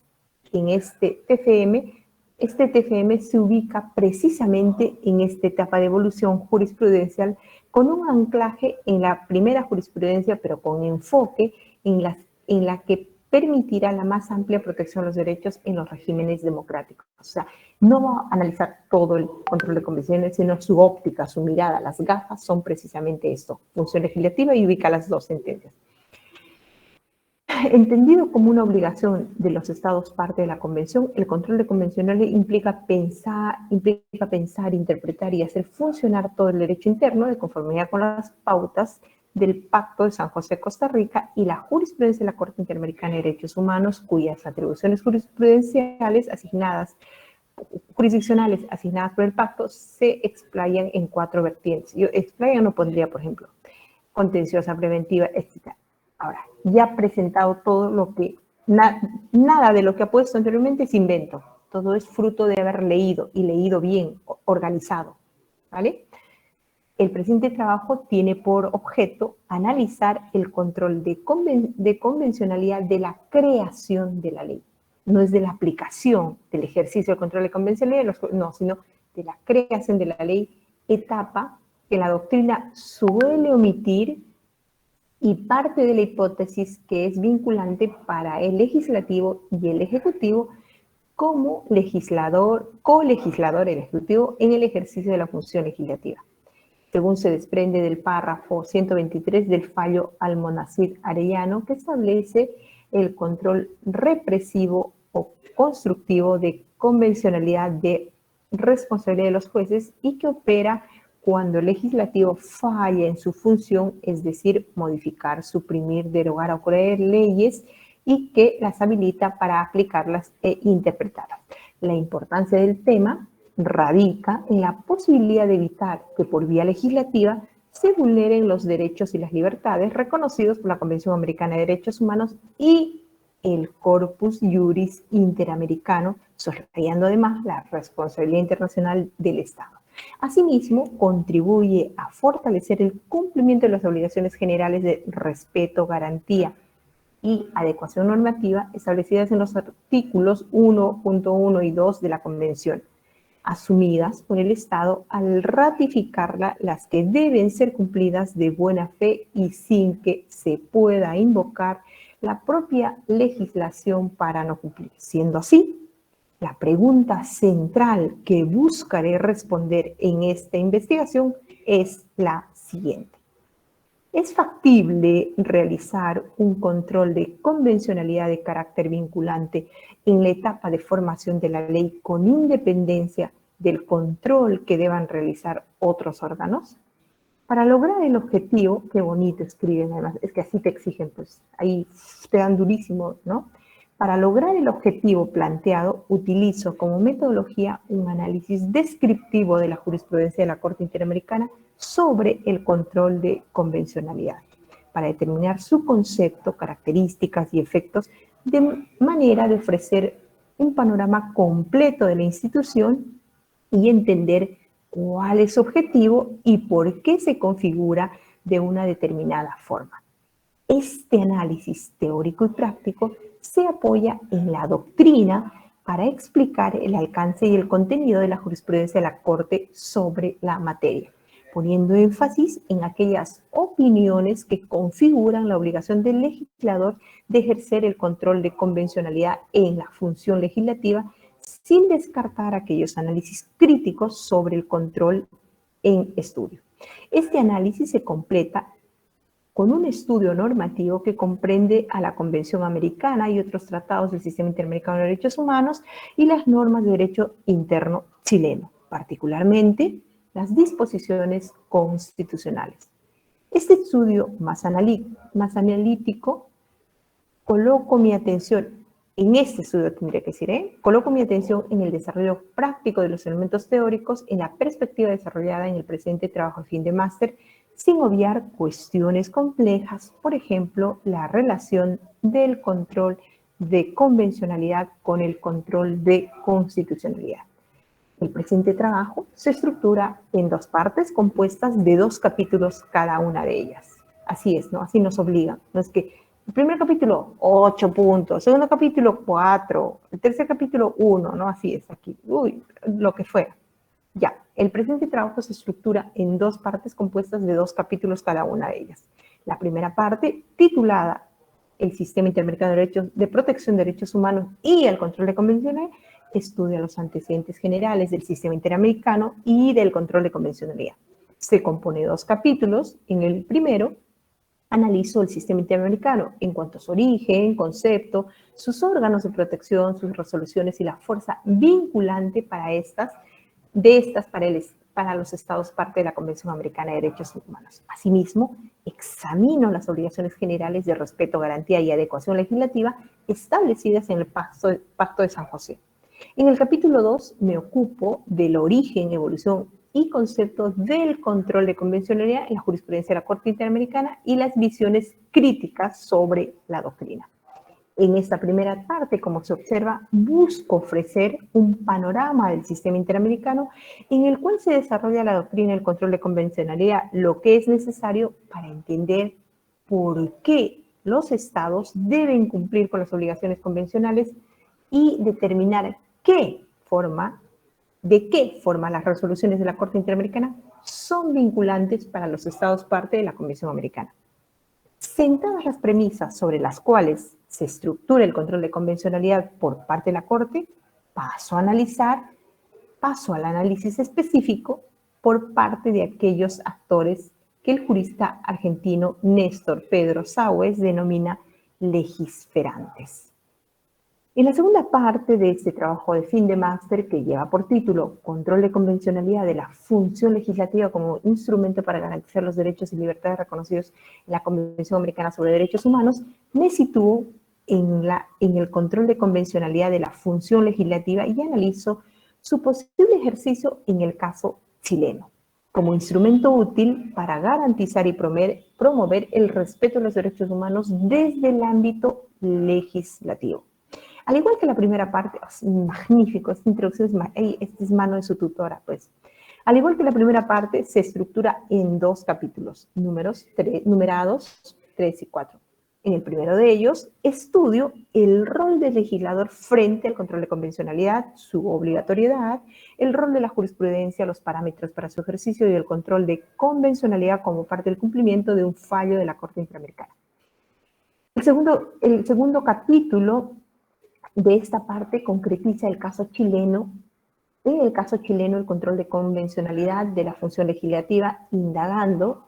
En este TFM se ubica precisamente en esta etapa de evolución jurisprudencial con un anclaje en la primera jurisprudencia, pero con enfoque en la que permitirá la más amplia protección de los derechos en los regímenes democráticos. O sea, no va a analizar todo el control de convenciones, sino su óptica, su mirada, las gafas son precisamente esto, función legislativa, y ubica las dos sentencias. Entendido como una obligación de los estados parte de la convención, el control de convencionalidad implica pensar, interpretar y hacer funcionar todo el derecho interno de conformidad con las pautas del Pacto de San José, Costa Rica, y la jurisprudencia de la Corte Interamericana de Derechos Humanos, cuyas atribuciones jurisdiccionales asignadas por el pacto se explayan en 4 vertientes. Yo explayan no pondría, por ejemplo, contenciosa, preventiva, etc. Ahora, ya presentado todo lo que, nada de lo que ha puesto anteriormente es invento. Todo es fruto de haber leído, y leído bien, organizado, ¿vale? El presente trabajo tiene por objeto analizar el control de convencionalidad de la creación de la ley. No es de la aplicación del ejercicio del control de convencionalidad, no, sino de la creación de la ley, etapa que la doctrina suele omitir y parte de la hipótesis que es vinculante para el legislativo y el ejecutivo como colegislador el ejecutivo en el ejercicio de la función legislativa, según se desprende del párrafo 123 del fallo Almonacid Arellano, que establece el control represivo o constructivo de convencionalidad de responsabilidad de los jueces y que opera cuando el legislativo falla en su función, es decir, modificar, suprimir, derogar o crear leyes, y que las habilita para aplicarlas e interpretarlas. La importancia del tema radica en la posibilidad de evitar que por vía legislativa se vulneren los derechos y las libertades reconocidos por la Convención Americana de Derechos Humanos y el Corpus Juris Interamericano, soslayando además la responsabilidad internacional del Estado. Asimismo, contribuye a fortalecer el cumplimiento de las obligaciones generales de respeto, garantía y adecuación normativa establecidas en los artículos 1.1 y 2 de la Convención, asumidas por el Estado al ratificarla, las que deben ser cumplidas de buena fe y sin que se pueda invocar la propia legislación para no cumplir. Siendo así, la pregunta central que buscaré responder en esta investigación es la siguiente. ¿Es factible realizar un control de convencionalidad de carácter vinculante en la etapa de formación de la ley con independencia del control que deban realizar otros órganos? Para lograr el objetivo, qué bonito escriben además, es que así te exigen, pues ahí te dan durísimo, ¿no? Para lograr el objetivo planteado, utilizo como metodología un análisis descriptivo de la jurisprudencia de la Corte Interamericana sobre el control de convencionalidad, para determinar su concepto, características y efectos, de manera de ofrecer un panorama completo de la institución y entender cuál es su objetivo y por qué se configura de una determinada forma. Este análisis teórico y práctico se apoya en la doctrina para explicar el alcance y el contenido de la jurisprudencia de la Corte sobre la materia, poniendo énfasis en aquellas opiniones que configuran la obligación del legislador de ejercer el control de convencionalidad en la función legislativa, sin descartar aquellos análisis críticos sobre el control en estudio. Este análisis se completa con un estudio normativo que comprende a la Convención Americana y otros tratados del Sistema Interamericano de Derechos Humanos y las normas de derecho interno chileno, particularmente las disposiciones constitucionales. Este estudio más analítico coloco mi atención en este estudio, tendría que decir, coloco mi atención en el desarrollo práctico de los elementos teóricos en la perspectiva desarrollada en el presente trabajo de fin de máster, sin obviar cuestiones complejas, por ejemplo, la relación del control de convencionalidad con el control de constitucionalidad. El presente trabajo se estructura en dos partes compuestas de 2 capítulos cada una de ellas. Así es, ¿no? Así nos obligan. No es que el primer capítulo, 8 puntos, segundo capítulo, 4, el tercer capítulo, 1, ¿no? Así es aquí. Uy, lo que fuera. Ya, el presente trabajo se estructura en 2 partes compuestas de 2 capítulos cada una de ellas. La primera parte, titulada El Sistema Interamericano de Protección de Derechos Humanos y el Control de Convencionalidad, estudia los antecedentes generales del sistema interamericano y del control de convencionalidad. Se compone de 2 capítulos. En el primero, analizo el sistema interamericano en cuanto a su origen, concepto, sus órganos de protección, sus resoluciones y la fuerza vinculante para para los estados parte de la Convención Americana de Derechos Humanos. Asimismo, examino las obligaciones generales de respeto, garantía y adecuación legislativa establecidas en el Pacto de San José. En el capítulo 2 me ocupo del origen, evolución y conceptos del control de convencionalidad en la jurisprudencia de la Corte Interamericana y las visiones críticas sobre la doctrina. En esta primera parte, como se observa, busco ofrecer un panorama del sistema interamericano en el cual se desarrolla la doctrina del control de convencionalidad, lo que es necesario para entender por qué los estados deben cumplir con las obligaciones convencionales y determinar de qué forma las resoluciones de la Corte Interamericana son vinculantes para los estados parte de la Convención Americana. Sentadas las premisas sobre las cuales se estructura el control de convencionalidad por parte de la Corte, paso al análisis específico por parte de aquellos actores que el jurista argentino Néstor Pedro Sáuez denomina legisferantes. En la segunda parte de este trabajo de fin de máster, que lleva por título Control de convencionalidad de la función legislativa como instrumento para garantizar los derechos y libertades reconocidos en la Convención Americana sobre Derechos Humanos, me sitúo en el control de convencionalidad de la función legislativa y analizo su posible ejercicio en el caso chileno, como instrumento útil para garantizar y promover el respeto a los derechos humanos desde el ámbito legislativo. Al igual que la primera parte, magnífico, esta introducción es mano de su tutora, pues. Al igual que la primera parte, se estructura en 2 capítulos, numerados 3 y 4. En el primero de ellos, estudio el rol del legislador frente al control de convencionalidad, su obligatoriedad, el rol de la jurisprudencia, los parámetros para su ejercicio y el control de convencionalidad como parte del cumplimiento de un fallo de la Corte Interamericana. El segundo capítulo de esta parte concretiza el caso chileno. En el caso chileno, el control de convencionalidad de la función legislativa, indagando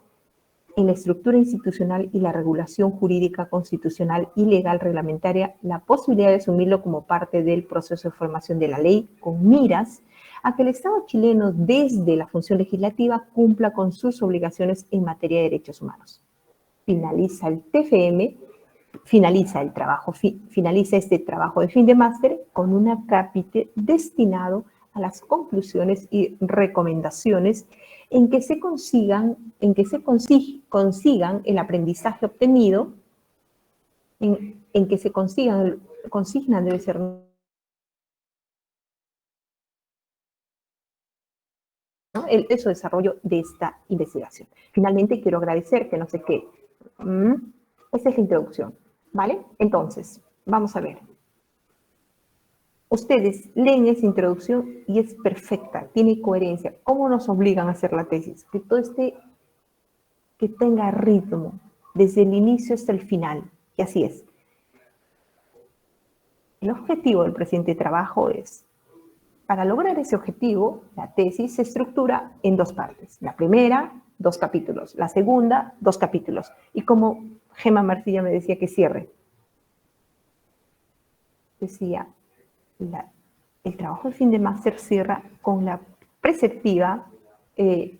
en la estructura institucional y la regulación jurídica, constitucional y legal reglamentaria, la posibilidad de asumirlo como parte del proceso de formación de la ley, con miras a que el Estado chileno, desde la función legislativa, cumpla con sus obligaciones en materia de derechos humanos. Finaliza el TFM, finaliza este trabajo de fin de máster con un acápite destinado a las conclusiones y recomendaciones en que se consigan el aprendizaje obtenido, en que se consignan debe ser ¿no? el desarrollo de esta investigación. Finalmente, quiero agradecer que no sé qué. Esta es la introducción, ¿vale? Entonces, vamos a ver. Ustedes leen esa introducción y es perfecta, tiene coherencia. ¿Cómo nos obligan a hacer la tesis? Que todo que tenga ritmo, desde el inicio hasta el final. Y así es. El objetivo del presente trabajo es, para lograr ese objetivo, la tesis se estructura en dos partes. La primera, 2 capítulos. La segunda, 2 capítulos. Y como Gemma Marcilla me decía que cierre. Decía, el trabajo de fin de máster cierra con la preceptiva, es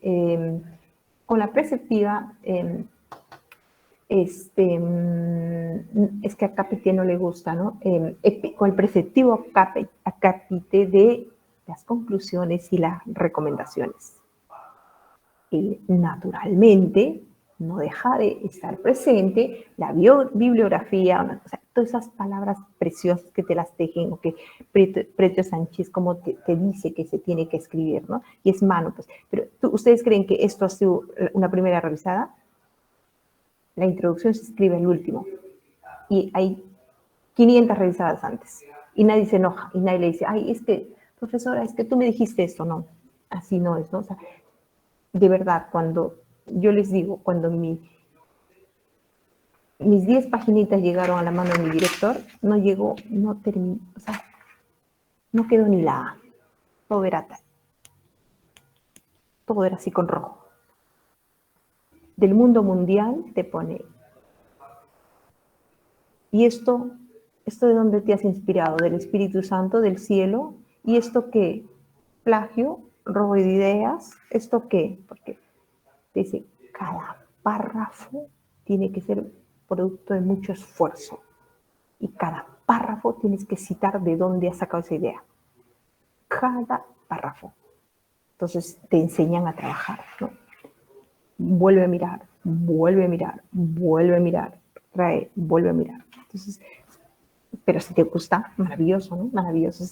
que a Capite no le gusta, ¿no? Con el preceptivo acápite de las conclusiones y las recomendaciones. Y naturalmente no deja de estar presente la bibliografía, o sea, todas esas palabras preciosas que te las tejen, o que Preto Sánchez como te dice que se tiene que escribir, ¿no? Y es mano, pues. Pero ¿ustedes creen que esto ha sido una primera revisada? La introducción se escribe el último. Y hay 500 revisadas antes. Y nadie se enoja, y nadie le dice, ay, es que, profesora, es que tú me dijiste esto. No, así no es, ¿no? O sea, de verdad, cuando yo les digo, cuando mis 10 paginitas llegaron a la mano de mi director, no llegó, no terminó, o sea, no quedó ni la A. Todo era tal. Todo era así con rojo. Del mundo mundial te pone. ¿Y esto de dónde te has inspirado? ¿Del Espíritu Santo, del cielo? ¿Y esto qué? ¿Plagio? ¿Robo de ideas? ¿Esto qué? Porque dice, cada párrafo tiene que ser producto de mucho esfuerzo. Y cada párrafo tienes que citar de dónde has sacado esa idea. Cada párrafo. Entonces te enseñan a trabajar, ¿no? Vuelve a mirar, vuelve a mirar, vuelve a mirar, trae, vuelve a mirar. Entonces, pero si te gusta, maravilloso, ¿no? Maravilloso.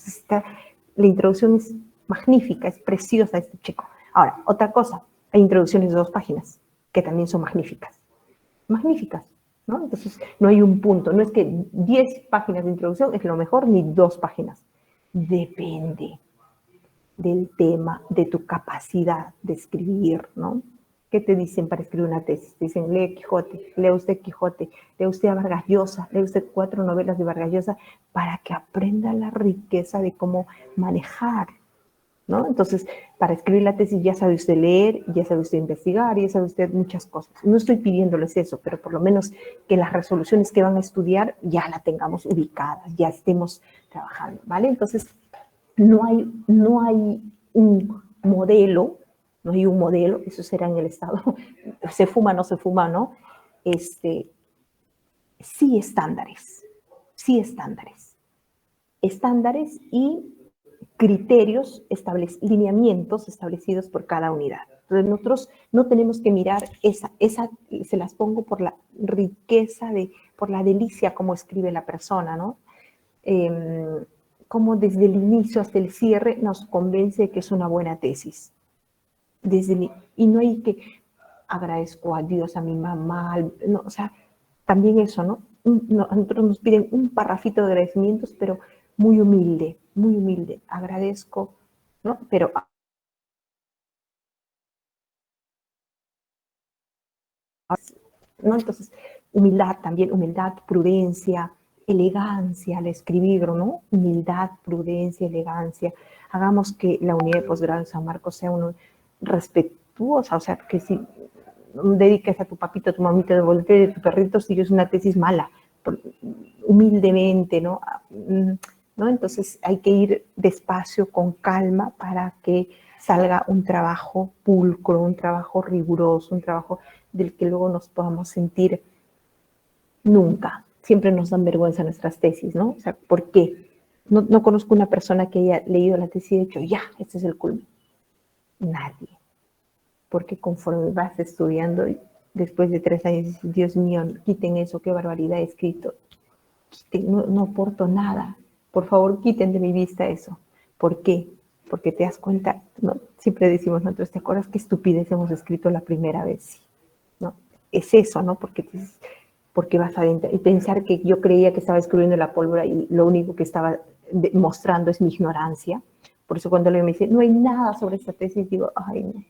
La introducción es magnífica, es preciosa este chico. Ahora, otra cosa, hay introducciones de 2 páginas que también son magníficas. Magníficas, ¿no? Entonces, no hay un punto. No es que 10 páginas de introducción es lo mejor, ni 2 páginas. Depende del tema, de tu capacidad de escribir, ¿no? ¿Qué te dicen para escribir una tesis? Te dicen, lee Quijote, lea usted Quijote, lea usted a Vargas Llosa, lea usted 4 novelas de Vargas Llosa para que aprenda la riqueza de cómo manejar, ¿no? Entonces, para escribir la tesis ya sabe usted leer, ya sabe usted investigar, ya sabe usted muchas cosas. No estoy pidiéndoles eso, pero por lo menos que las resoluciones que van a estudiar ya las tengamos ubicadas, ya estemos trabajando, ¿vale? Entonces, no hay un modelo, no hay un modelo, eso será en el Estado, se fuma, no se fuma, ¿no? Sí estándares y criterios, lineamientos establecidos por cada unidad. Entonces nosotros no tenemos que mirar esa se las pongo por la riqueza, por la delicia como escribe la persona, ¿no? Como desde el inicio hasta el cierre nos convence de que es una buena tesis. Y no hay que agradezco a Dios, a mi mamá, no, o sea, también eso, ¿no? a nosotros nos piden un parrafito de agradecimientos, pero muy humilde, muy humilde. Agradezco, ¿no? Pero, ¿no? Entonces, humildad también, humildad, prudencia, elegancia al escribir, ¿no? Humildad, prudencia, elegancia. Hagamos que la unidad de posgrado de San Marcos sea uno respetuosa, o sea, que si dediques a tu papito, a tu mamita, de volver de tu perrito, si es una tesis mala, humildemente, ¿no? ¿no? Entonces hay que ir despacio, con calma, para que salga un trabajo pulcro, un trabajo riguroso, un trabajo del que luego nos podamos sentir nunca. Siempre nos dan vergüenza nuestras tesis, ¿no? O sea, ¿por qué? No conozco una persona que haya leído la tesis y dicho, ya, este es el culmen. Nadie. Porque conforme vas estudiando, después de 3 años, dices, Dios mío, quiten eso, qué barbaridad he escrito. No aporto nada. Por favor, quiten de mi vista eso. ¿Por qué? Porque te das cuenta, ¿no? Siempre decimos nosotros, ¿te acuerdas qué estupidez hemos escrito la primera vez? ¿No? Es eso, ¿no? Porque vas adentro. Y pensar que yo creía que estaba escribiendo la pólvora y lo único que estaba mostrando es mi ignorancia. Por eso cuando alguien me dice, no hay nada sobre esta tesis, digo, ay, no.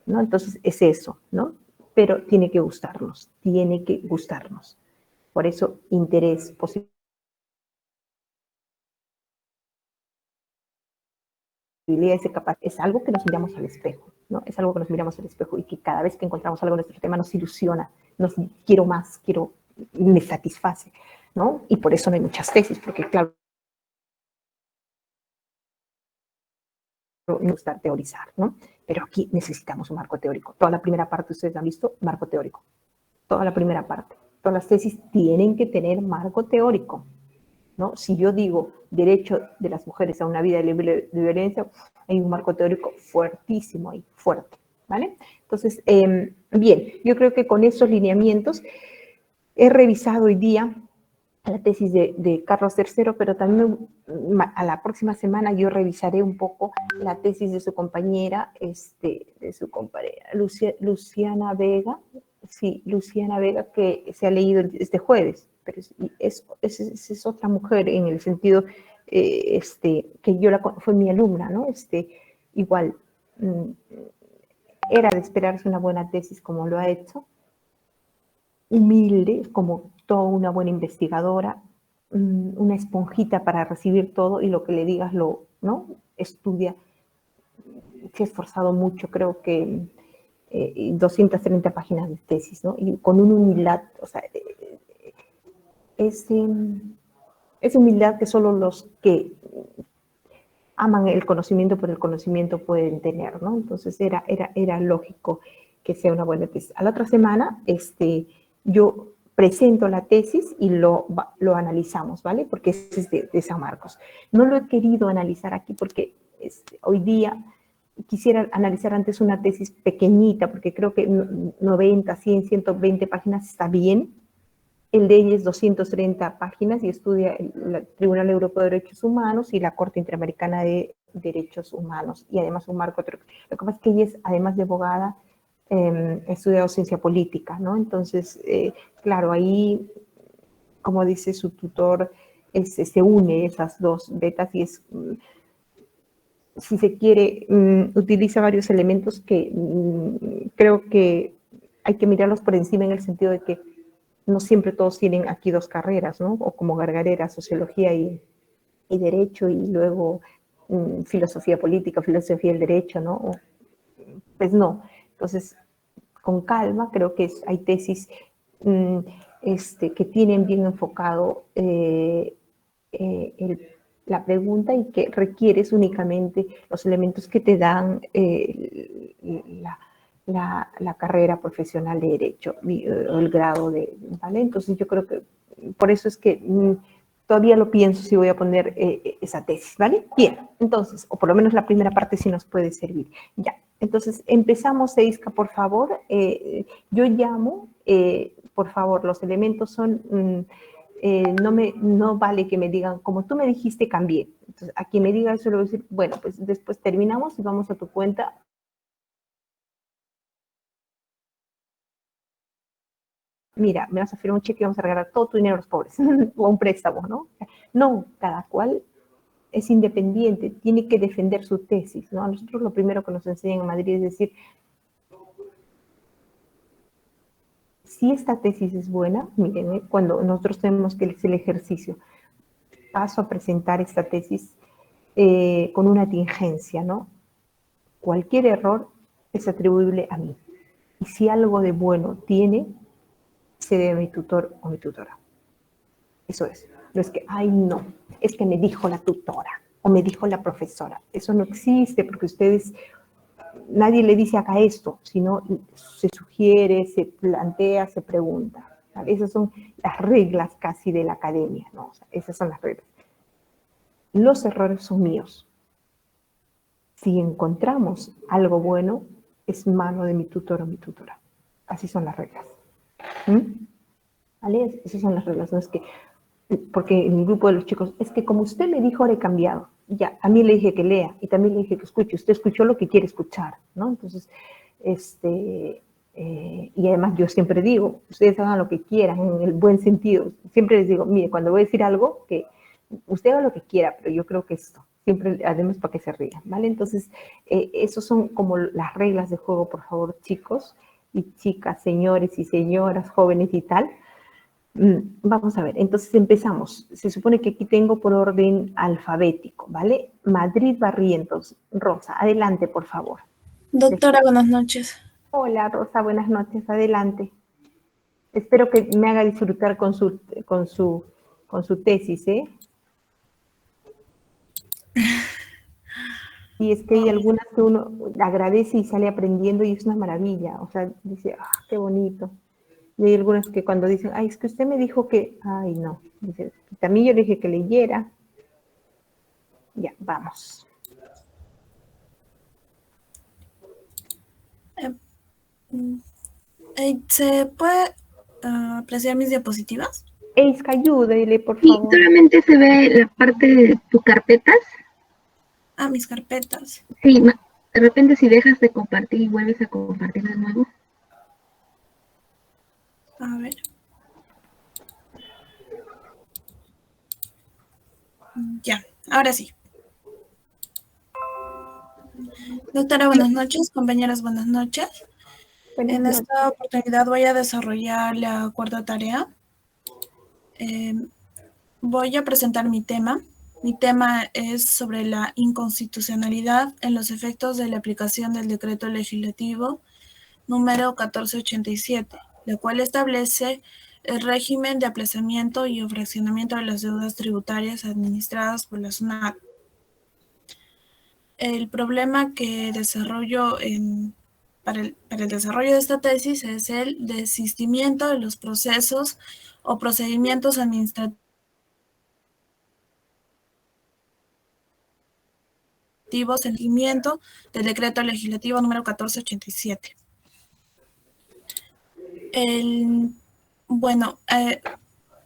¿No? Entonces es eso, ¿no? Pero tiene que gustarnos, tiene que gustarnos. Por eso, interés, posibilidades de capaz, es algo que nos miramos al espejo, ¿no? Es algo que nos miramos al espejo y que cada vez que encontramos algo en nuestro tema nos ilusiona, nos quiero más, me satisface, ¿no? Y por eso no hay muchas tesis, porque claro, no gusta teorizar, ¿no? Pero aquí necesitamos un marco teórico. Toda la primera parte, ustedes han visto, marco teórico. Toda la primera parte. Todas las tesis tienen que tener marco teórico, ¿no? Si yo digo derecho de las mujeres a una vida libre de violencia, hay un marco teórico fuertísimo ahí, fuerte, ¿vale? Entonces, bien, yo creo que con esos lineamientos he revisado hoy día la tesis de Carlos III, pero también a la próxima semana yo revisaré un poco la tesis de su compañera, Luciana Vega, sí, Luciana Vega, que se ha leído este jueves, pero es otra mujer en el sentido, que fue mi alumna, ¿no? Igual, era de esperarse una buena tesis como lo ha hecho, humilde, como toda una buena investigadora, una esponjita para recibir todo y lo que le digas ¿no? Estudia, se ha esforzado mucho, creo que 230 páginas de tesis, ¿no? Y con una humildad, o sea, es, es humildad que solo los que aman el conocimiento por el conocimiento pueden tener, ¿no? Entonces era lógico que sea una buena tesis. A la otra semana, yo presento la tesis y lo analizamos, ¿vale? Porque es de San Marcos. No lo he querido analizar aquí porque hoy día quisiera analizar antes una tesis pequeñita, porque creo que 90, 100, 120 páginas está bien. El de ella es 230 páginas y estudia el Tribunal Europeo de Derechos Humanos y la Corte Interamericana de Derechos Humanos, y además un marco. Lo que pasa es que ella es, además de abogada, ha estudiado ciencia política, ¿no? Entonces, claro, ahí, como dice su tutor, se une esas dos betas y si se quiere, utiliza varios elementos que creo que hay que mirarlos por encima, en el sentido de que no siempre todos tienen aquí 2 carreras, ¿no? O como Gargarera, sociología y derecho, y luego filosofía política, filosofía del derecho, ¿no? Pues no. Entonces, con calma, creo que hay tesis que tienen bien enfocado la pregunta, y que requieres únicamente los elementos que te dan la carrera profesional de derecho o el grado ¿vale? Entonces yo creo que por eso es que todavía lo pienso si voy a poner esa tesis, ¿vale? Bien, entonces, o por lo menos la primera parte sí nos puede servir. Ya, entonces empezamos, Eiska, por favor. Yo llamo, por favor, los elementos son... no vale que me digan, como tú me dijiste, cambié. Entonces, a quien me diga eso, le voy a decir, bueno, pues después terminamos y vamos a tu cuenta. mira, me vas a firmar un cheque y vamos a regalar todo tu dinero a los pobres, o un préstamo, ¿no? No, cada cual es independiente, tiene que defender su tesis, ¿no? A nosotros lo primero que nos enseñan en Madrid es decir, si esta tesis es buena, miren, cuando nosotros tenemos que hacer el ejercicio, paso a presentar esta tesis con una tingencia, ¿no? Cualquier error es atribuible a mí. Y si algo de bueno tiene, se debe a mi tutor o mi tutora. Eso es. No es que, ay, no, es que me dijo la tutora o me dijo la profesora. Eso no existe porque ustedes, nadie le dice acá esto, sino se sugiere, se plantea, se pregunta. ¿Vale? Esas son las reglas casi de la academia, ¿no? O sea, esas son las reglas. Los errores son míos. Si encontramos algo bueno, es mano de mi tutor o mi tutora. Así son las reglas. ¿Vale? Esas son las reglas. No es que, porque en el grupo de los chicos, es que como usted me dijo, ahora he cambiado. Ya, a mí le dije que lea y también le dije que escuche. Usted escuchó lo que quiere escuchar, ¿no? Entonces, y además yo siempre digo, ustedes hagan lo que quieran en el buen sentido. Siempre les digo, mire, cuando voy a decir algo, que usted haga lo que quiera, pero yo creo que esto, siempre además para que se rían, ¿vale? Entonces, esos son como las reglas de juego, por favor, chicos y chicas, señores y señoras, jóvenes y tal. Vamos a ver, entonces empezamos. Se supone que aquí tengo por orden alfabético, ¿vale? Madrid Barrientos. Rosa, adelante, por favor. Doctora, buenas noches. Hola, Rosa, buenas noches, adelante. Espero que me haga disfrutar con su tesis, ¿eh? Y es que hay algunas que uno agradece y sale aprendiendo y es una maravilla. O sea, dice, ah, qué bonito. Y hay algunas que cuando dicen, ay, es que usted me dijo que, ay, no. Dice, también yo le dije que leyera. Ya, vamos. ¿Se puede apreciar mis diapositivas? Eiska, ayúdele, por Y favor. solamente se ve la parte de tus carpetas. Ah, mis carpetas. Sí, de repente si dejas de compartir y vuelves a compartir de nuevo. A ver. Ya, ahora sí. Doctora, buenas noches. Compañeras, buenas noches. Buenas En noches. esta oportunidad voy a desarrollar la cuarta tarea. Voy a presentar mi tema. Mi tema es sobre la inconstitucionalidad en los efectos de la aplicación del decreto legislativo número 1487, la cual establece el régimen de aplazamiento y fraccionamiento de las deudas tributarias administradas por la SUNAT. El problema que desarrollo para el desarrollo de esta tesis es el desistimiento de los procesos o procedimientos administrativos en seguimiento del decreto legislativo número 1487. Bueno,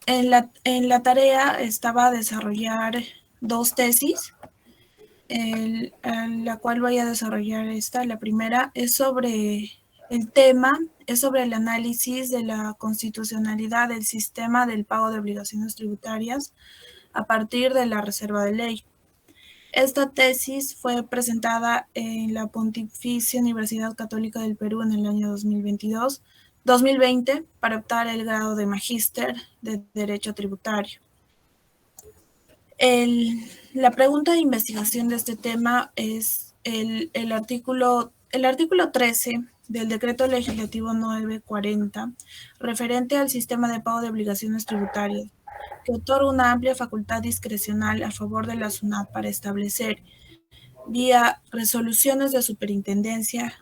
en la tarea estaba a desarrollar dos tesis, la cual voy a desarrollar esta. La primera es sobre el tema, es sobre el análisis de la constitucionalidad del sistema del pago de obligaciones tributarias a partir de la reserva de ley. Esta tesis fue presentada en la Pontificia Universidad Católica del Perú en el año 2020 para optar el grado de magíster de Derecho Tributario. La pregunta de investigación de este tema es el artículo 13 del Decreto Legislativo 940, referente al sistema de pago de obligaciones tributarias, que otorga una amplia facultad discrecional a favor de la SUNAT para establecer, vía resoluciones de superintendencia,